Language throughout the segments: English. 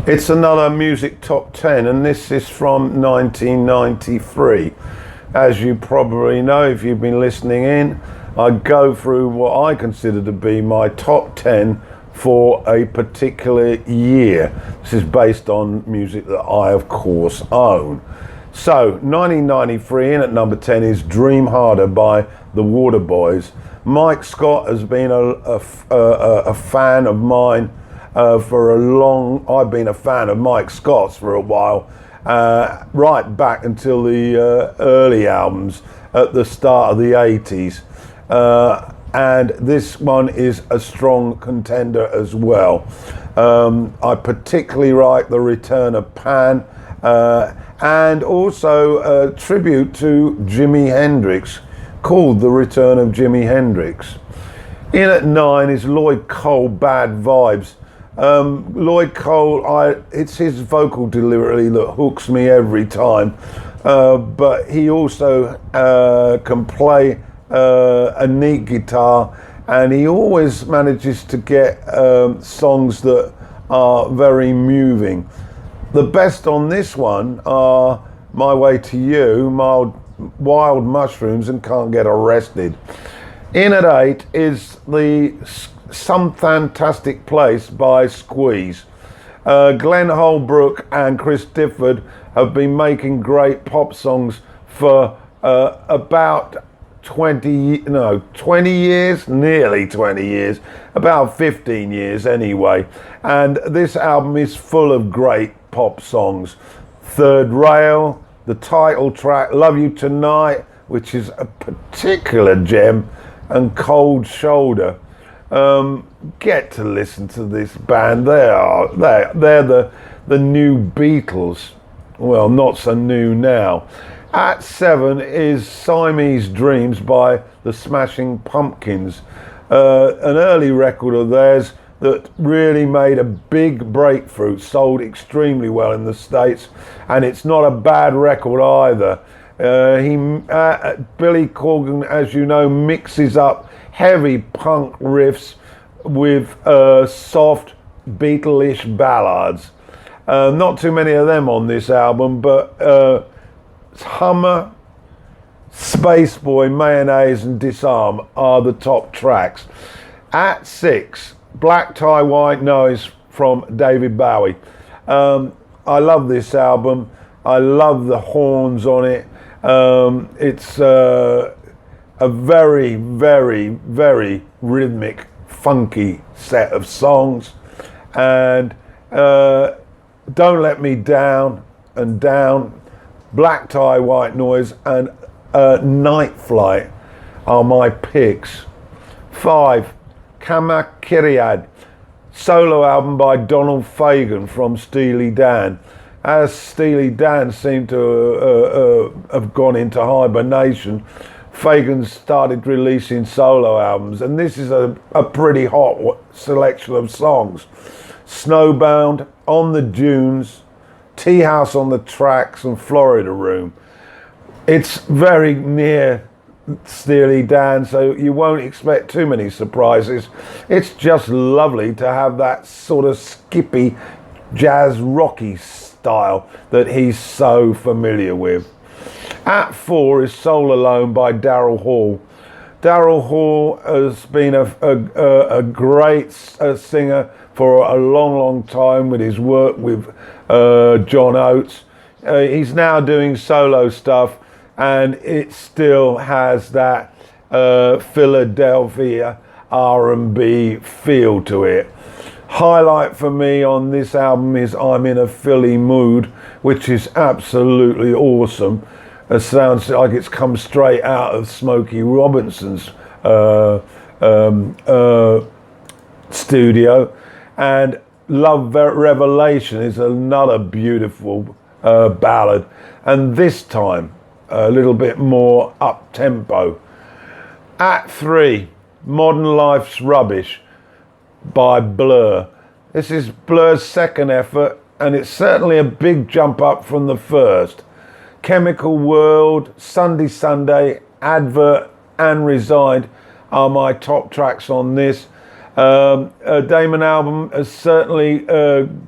It's another music top 10, and this is from 1993. As you probably know, if you've been listening in, I go through what I consider to be my top 10 for a particular year. This is based on music that I, of course, own. So, 1993, in at number 10 is Dream Harder by the Waterboys. Mike Scott has been a fan of mine for a long. I've been a fan of Mike Scott's for a while, right back until the early albums at the start of the 80s. And this one is a strong contender as well. I particularly like The Return of Pan, and also a tribute to Jimi Hendrix called The Return of Jimi Hendrix. In at 9 is Lloyd Cole, Bad Vibes. Lloyd Cole, it's his vocal delivery that hooks me every time, but he also can play a neat guitar, and he always manages to get songs that are very moving. The best on this one are My Way to You, Wild Mushrooms, and Can't Get Arrested. In at 8 is Some Fantastic Place by Squeeze. Glenn Holbrook and Chris Difford have been making great pop songs for about 20 years, nearly 20 years, about 15 years anyway. And this album is full of great pop songs. Third Rail, the title track, Love You Tonight, which is a particular gem, and Cold Shoulder. Get to listen to this band. They're the new Beatles. Well, not so new now. At 7 is Siamese Dreams by the Smashing Pumpkins, an early record of theirs that really made a big breakthrough, sold extremely well in the States, and it's not a bad record either. Billy Corgan, as you know, mixes up heavy punk riffs with soft Beatle-ish ballads. Not too many of them on this album, but Hummer, Spaceboy, Mayonnaise and Disarm are the top tracks. At 6, Black Tie White Noise from David Bowie. I love this album. I love the horns on it. It's a very, very, very rhythmic, funky set of songs. And Don't Let Me Down and Down, Black Tie White Noise and Night Flight are my picks. 5, Kamakiriad, solo album by Donald Fagen from Steely Dan. As Steely Dan seemed to have gone into hibernation, Fagen started releasing solo albums, and this is a pretty hot selection of songs. Snowbound, On the Dunes, Tea House on the Tracks and Florida Room. It's very near Steely Dan, so you won't expect too many surprises. It's just lovely to have that sort of skippy, jazz rocky style that he's so familiar with. At 4 is Soul Alone by Daryl Hall. Daryl Hall has been a great singer for a long time with his work with John Oates. He's now doing solo stuff, and it still has that Philadelphia R&B feel to it. Highlight for me on this album is I'm in a Philly Mood, which is absolutely awesome. It sounds like it's come straight out of Smokey Robinson's studio. And Love Revelation is another beautiful ballad, and this time a little bit more up-tempo. At 3, Modern Life's Rubbish by Blur. This is Blur's second effort, and it's certainly a big jump up from the first. Chemical World, Sunday, Advert and Resigned are my top tracks on this. Damon album has certainly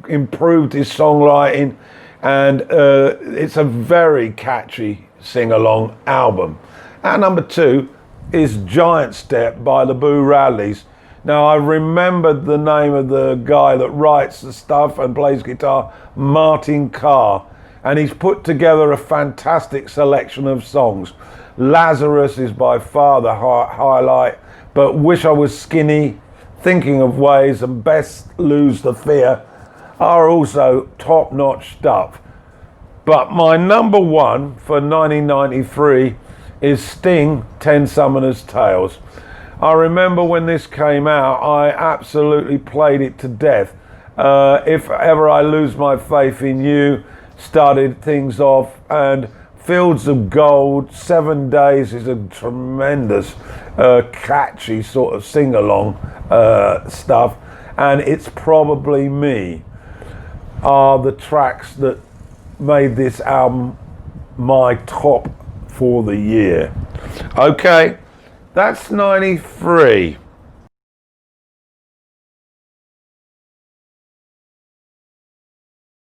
improved his songwriting, and it's a very catchy sing-along album. At number 2 is Giant Step by the Boo Radleys. Now, I remembered the name of the guy that writes the stuff and plays guitar, Martin Carr, and he's put together a fantastic selection of songs. Lazarus is by far the highlight, but Wish I Was Skinny, Thinking of Ways, and Best Lose the Fear are also top-notch stuff. But my number 1 for 1993 is Sting, 10 Summoners Tales. I remember when this came out, I absolutely played it to death. If Ever I Lose My Faith in You started things off, and Fields of Gold, 7 Days is a tremendous, catchy sort of sing-along stuff, and It's Probably Me are the tracks that made this album my top for the year. Okay, that's 93.